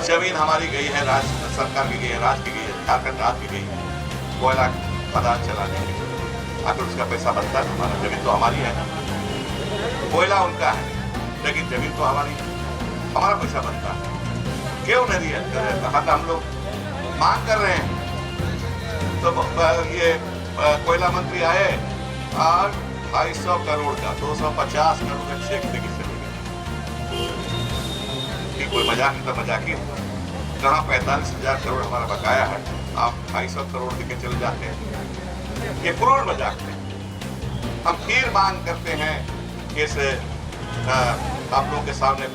जमीन हमारी गई है, राज्य सरकार की गई है, राज्य की गई है, झारखंड राज्य की गई है कोयला खदान चलाने के लिए। आखिर उसका पैसा बनता है हमारा, जमीन तो हमारी है, कोयला उनका है, लेकिन जमीन तो हमारी है, हमारा पैसा बनता है। क्यों नहीं दिया? कहा था हम लोग मांग कर रहे हैं, तो ये कोयला मंत्री आए और 250 करोड़ का 250 करोड़ का चेक देके चले गए। कि कोई मजाक नहीं था, मजाकी कहाँ 45,000 करोड़ हमारा बकाया है, आप 250 करोड़ देके चले जाते हैं, ये करोड़ मजाक है। हम फिर मांग करते हैं कि इसे आप लोगों के सामने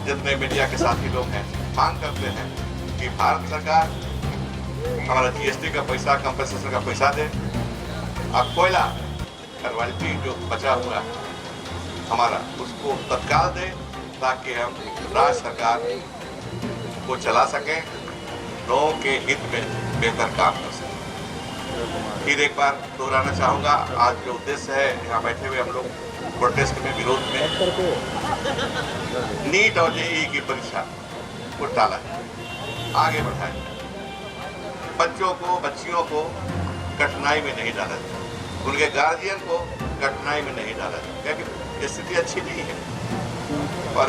जितने मीडिया के साथी लोग हैं, मांग करते हैं कि भारत सरकार हमारा जीएसटी का पैसा, कंपनसेशन का पैसा दे, अब कोयला रॉयल्टी जो बचा हुआ है हमारा उसको तत्काल दे, ताकि हम राज्य सरकार को चला सकें, लोगों के हित में बेहतर काम कर सकें। फिर एक बार दोहराना चाहूँगा, आज जो उद्देश्य है यहाँ बैठे हुए हम लोग प्रोटेस्ट में, विरोध में, नीट और जेईई की परीक्षा को टाला जाए, आगे बढ़ाया जाए, बच्चों को, बच्चियों को कठिनाई में नहीं डाला जाए, उनके गार्जियन को कठिनाई में नहीं डाला जाए, क्योंकि स्थिति अच्छी नहीं है। और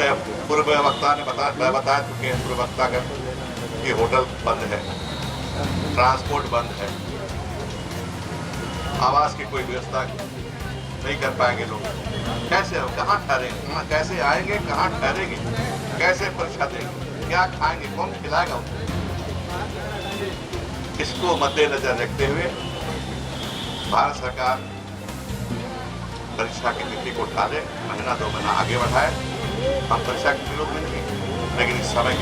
पूर्व वक्ता ने बता चुके हैं, पूर्व वक्ता का कि होटल बंद है, ट्रांसपोर्ट बंद है, आवास की कोई व्यवस्था नहीं कर पाएंगे लोग। कैसे, कहाँ ठहरेंगे, कैसे आएंगे, कहाँ ठहरेंगे, कैसे परीक्षा देंगे, क्या खाएंगे, कौन खिलाएगा उनको? इसको मद्देनजर रखते हुए भारत सरकार परीक्षा की तिथि को टाले, महीना 2 महीना आगे बढ़ाए। हम परीक्षा के विरोध में नहीं, लेकिन इस समय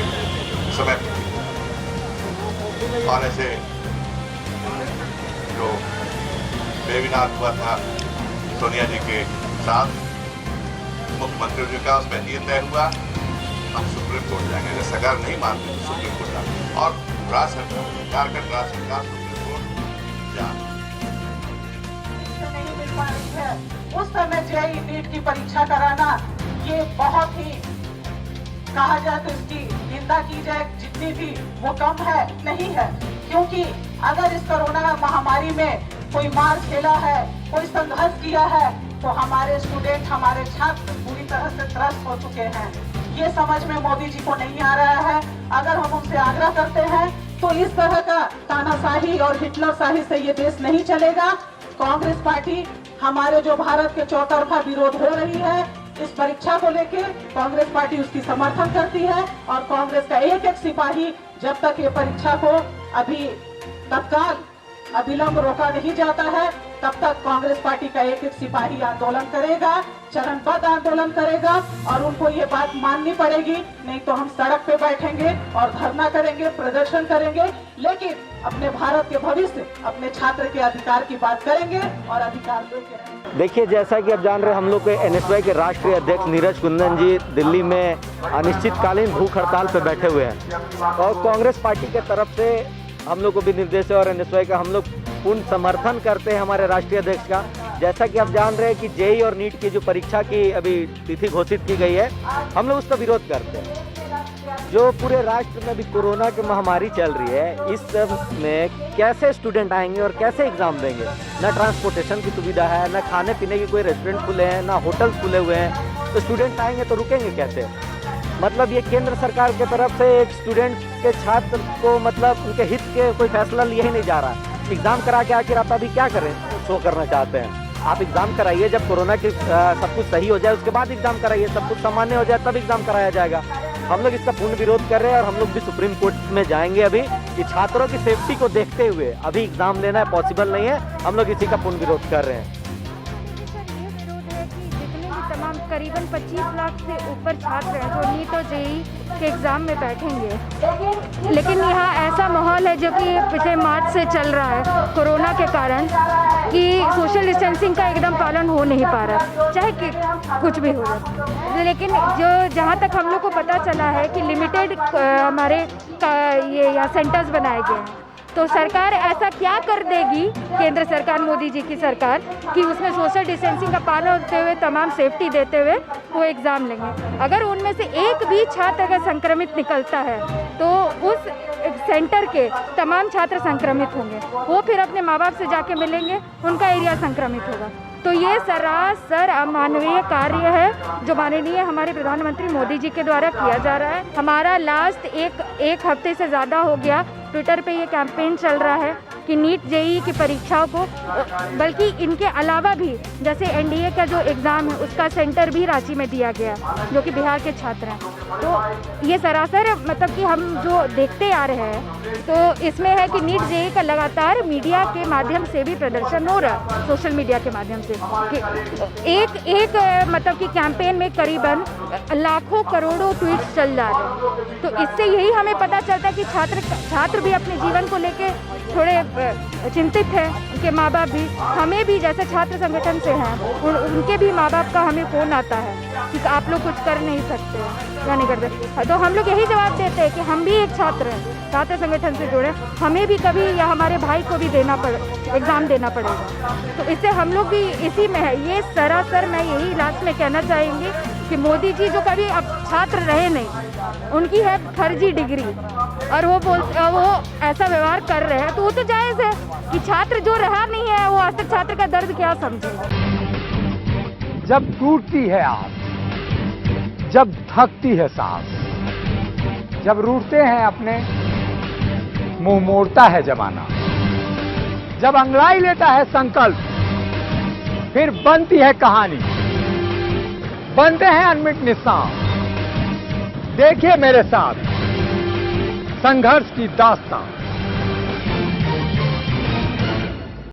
और ऐसे जो वेबिनार हुआ था सोनिया जी के साथ मुख्यमंत्री जी का, उसमें ये तय हुआ हम सुप्रीम कोर्ट जाएंगे, अगर सरकार नहीं मानती तो सुप्रीम कोर्ट जाएंगे, और राज्य सरकार, झारखंड राज्य सरकार सुप्रीम कोर्ट जाए। नहीं मिल पा रही है, उस समय जेईई नीट की परीक्षा कराना ये बहुत ही, कहा जाए तो इसकी निंदा की जाए जितनी भी, वो कम है, नहीं है। क्योंकि अगर इस कोरोना महामारी में कोई मार खेला है, कोई संघर्ष किया है, तो हमारे स्टूडेंट, हमारे छात्र पूरी तरह से त्रस्त हो चुके हैं। ये समझ में मोदी जी को नहीं आ रहा है। अगर हम उनसे आग्रह करते हैं तो इस तरह का तानाशाही और हिटलरशाही से ये देश नहीं चलेगा। कांग्रेस पार्टी, हमारे जो भारत के चौतरफा विरोध हो रही है इस परीक्षा को लेके, कांग्रेस पार्टी उसकी समर्थन करती है, और कांग्रेस का एक एक सिपाही जब तक ये परीक्षा को अभी तत्काल अविलंब रोका नहीं जाता है, तब तक कांग्रेस पार्टी का एक एक सिपाही आंदोलन करेगा, चरणबद्ध आंदोलन करेगा, और उनको ये बात माननी पड़ेगी। नहीं तो हम सड़क पे बैठेंगे और धरना करेंगे, प्रदर्शन करेंगे, लेकिन अपने भारत के भविष्य, अपने छात्र के अधिकार की बात करेंगे और अधिकार लेके रहेंगे। देखिए, जैसा कि आप जान रहे हैं, हम लोग के एनएसवाई के राष्ट्रीय अध्यक्ष नीरज कुंदन जी दिल्ली में अनिश्चितकालीन भूख हड़ताल पे बैठे हुए हैं, और कांग्रेस पार्टी के तरफ से हम लोग को भी निर्देश है, और एनएसवाई का हम लोग पूर्ण समर्थन करते हैं हमारे राष्ट्रीय अध्यक्ष का। जैसा कि आप जान रहे हैं कि जेईई और नीट की जो परीक्षा की अभी तिथि घोषित की गई है, हम लोग उसका विरोध करते हैं। जो पूरे राष्ट्र में अभी कोरोना की महामारी चल रही है, इस में कैसे स्टूडेंट आएंगे और कैसे एग्जाम देंगे? ना ट्रांसपोर्टेशन की सुविधा है, ना खाने पीने के कोई रेस्टोरेंट खुले हैं, ना होटल्स खुले हुए हैं, तो स्टूडेंट आएंगे तो रुकेंगे कैसे? मतलब ये केंद्र सरकार की तरफ से एक स्टूडेंट के, छात्र को, मतलब उनके हित के कोई फैसला लिया ही नहीं जा रहा। एग्जाम करा के आखिर आप अभी क्या करें, शो करना चाहते हैं? आप एग्जाम कराइए, जब कोरोना की सब कुछ सही हो जाए उसके बाद एग्जाम कराइए, सब कुछ सामान्य हो जाए तब एग्जाम कराया जाएगा। हम लोग इसका पूर्ण विरोध कर रहे हैं, और हम लोग भी सुप्रीम कोर्ट में जाएंगे अभी, कि छात्रों की सेफ्टी को देखते हुए अभी एग्जाम लेना पॉसिबल नहीं है। हम लोग इसी का पूर्ण विरोध कर रहे हैं। करीबन 25 लाख से ऊपर छात्र हैं जो नीट और जेईई के एग्ज़ाम में बैठेंगे, लेकिन यहाँ ऐसा माहौल है जो कि पिछले मार्च से चल रहा है कोरोना के कारण, कि सोशल डिस्टेंसिंग का एकदम पालन हो नहीं पा रहा, चाहे कि कुछ भी हो जाए। लेकिन जो जहाँ तक हम लोग को पता चला है कि लिमिटेड हमारे ये यहाँ सेंटर्स बनाए गए हैं, तो सरकार ऐसा क्या कर देगी, केंद्र सरकार, मोदी जी की सरकार, कि उसमें सोशल डिस्टेंसिंग का पालन होते हुए, तमाम सेफ्टी देते हुए वो एग्ज़ाम लेंगे। अगर उनमें से एक भी छात्र अगर संक्रमित निकलता है तो उस सेंटर के तमाम छात्र संक्रमित होंगे, वो फिर अपने माँ बाप से जाके मिलेंगे, उनका एरिया संक्रमित होगा। तो ये सरासर अमानवीय कार्य है जो माननीय हमारे प्रधानमंत्री मोदी जी के द्वारा किया जा रहा है। हमारा लास्ट एक हफ्ते से ज़्यादा हो गया ट्विटर पे ये कैंपेन चल रहा है कि नीट जेईई की परीक्षाओं को, बल्कि इनके अलावा भी जैसे एनडीए का जो एग्ज़ाम है उसका सेंटर भी रांची में दिया गया, जो कि बिहार के छात्र हैं। तो ये सरासर मतलब कि हम जो देखते आ रहे हैं, तो इसमें है कि नीट जेईई का लगातार मीडिया के माध्यम से भी प्रदर्शन हो रहा है, सोशल मीडिया के माध्यम से कि एक मतलब कि कैंपेन में करीबन लाखों करोड़ों ट्वीट्स चल जा रहे हैं। तो इससे यही हमें पता चलता है कि छात्र भी अपने जीवन को लेके थोड़े चिंतित है, उनके माँ बाप भी, हमें भी जैसे छात्र संगठन से हैं उनके भी माँ बाप का हमें फ़ोन आता है कि आप लोग कुछ कर नहीं सकते या नहीं करते। तो हम लोग यही जवाब देते हैं कि हम भी एक छात्र हैं, छात्र संगठन से जुड़े, हमें भी कभी या हमारे भाई को भी एग्ज़ाम देना पड़ेगा। तो इससे हम लोग भी इसी में है। ये सरासर मैं यही लास्ट में कहना चाहेंगी कि मोदी जी जो कभी अब छात्र रहे नहीं, उनकी है फर्जी डिग्री, और वो ऐसा व्यवहार कर रहे हैं, तो वो तो जायज़ है कि छात्र जो रहा नहीं है वो आज तक छात्र का दर्द क्या समझेगा। जब टूटती है आस, जब थकती है सांस, जब रूठते हैं अपने, मुंह मोड़ता है जमाना, जब अंगड़ाई लेता है संकल्प, फिर बनती है कहानी, बनते हैं अनमिट निशान। देखिए मेरे साथ संघर्ष की दास्तान।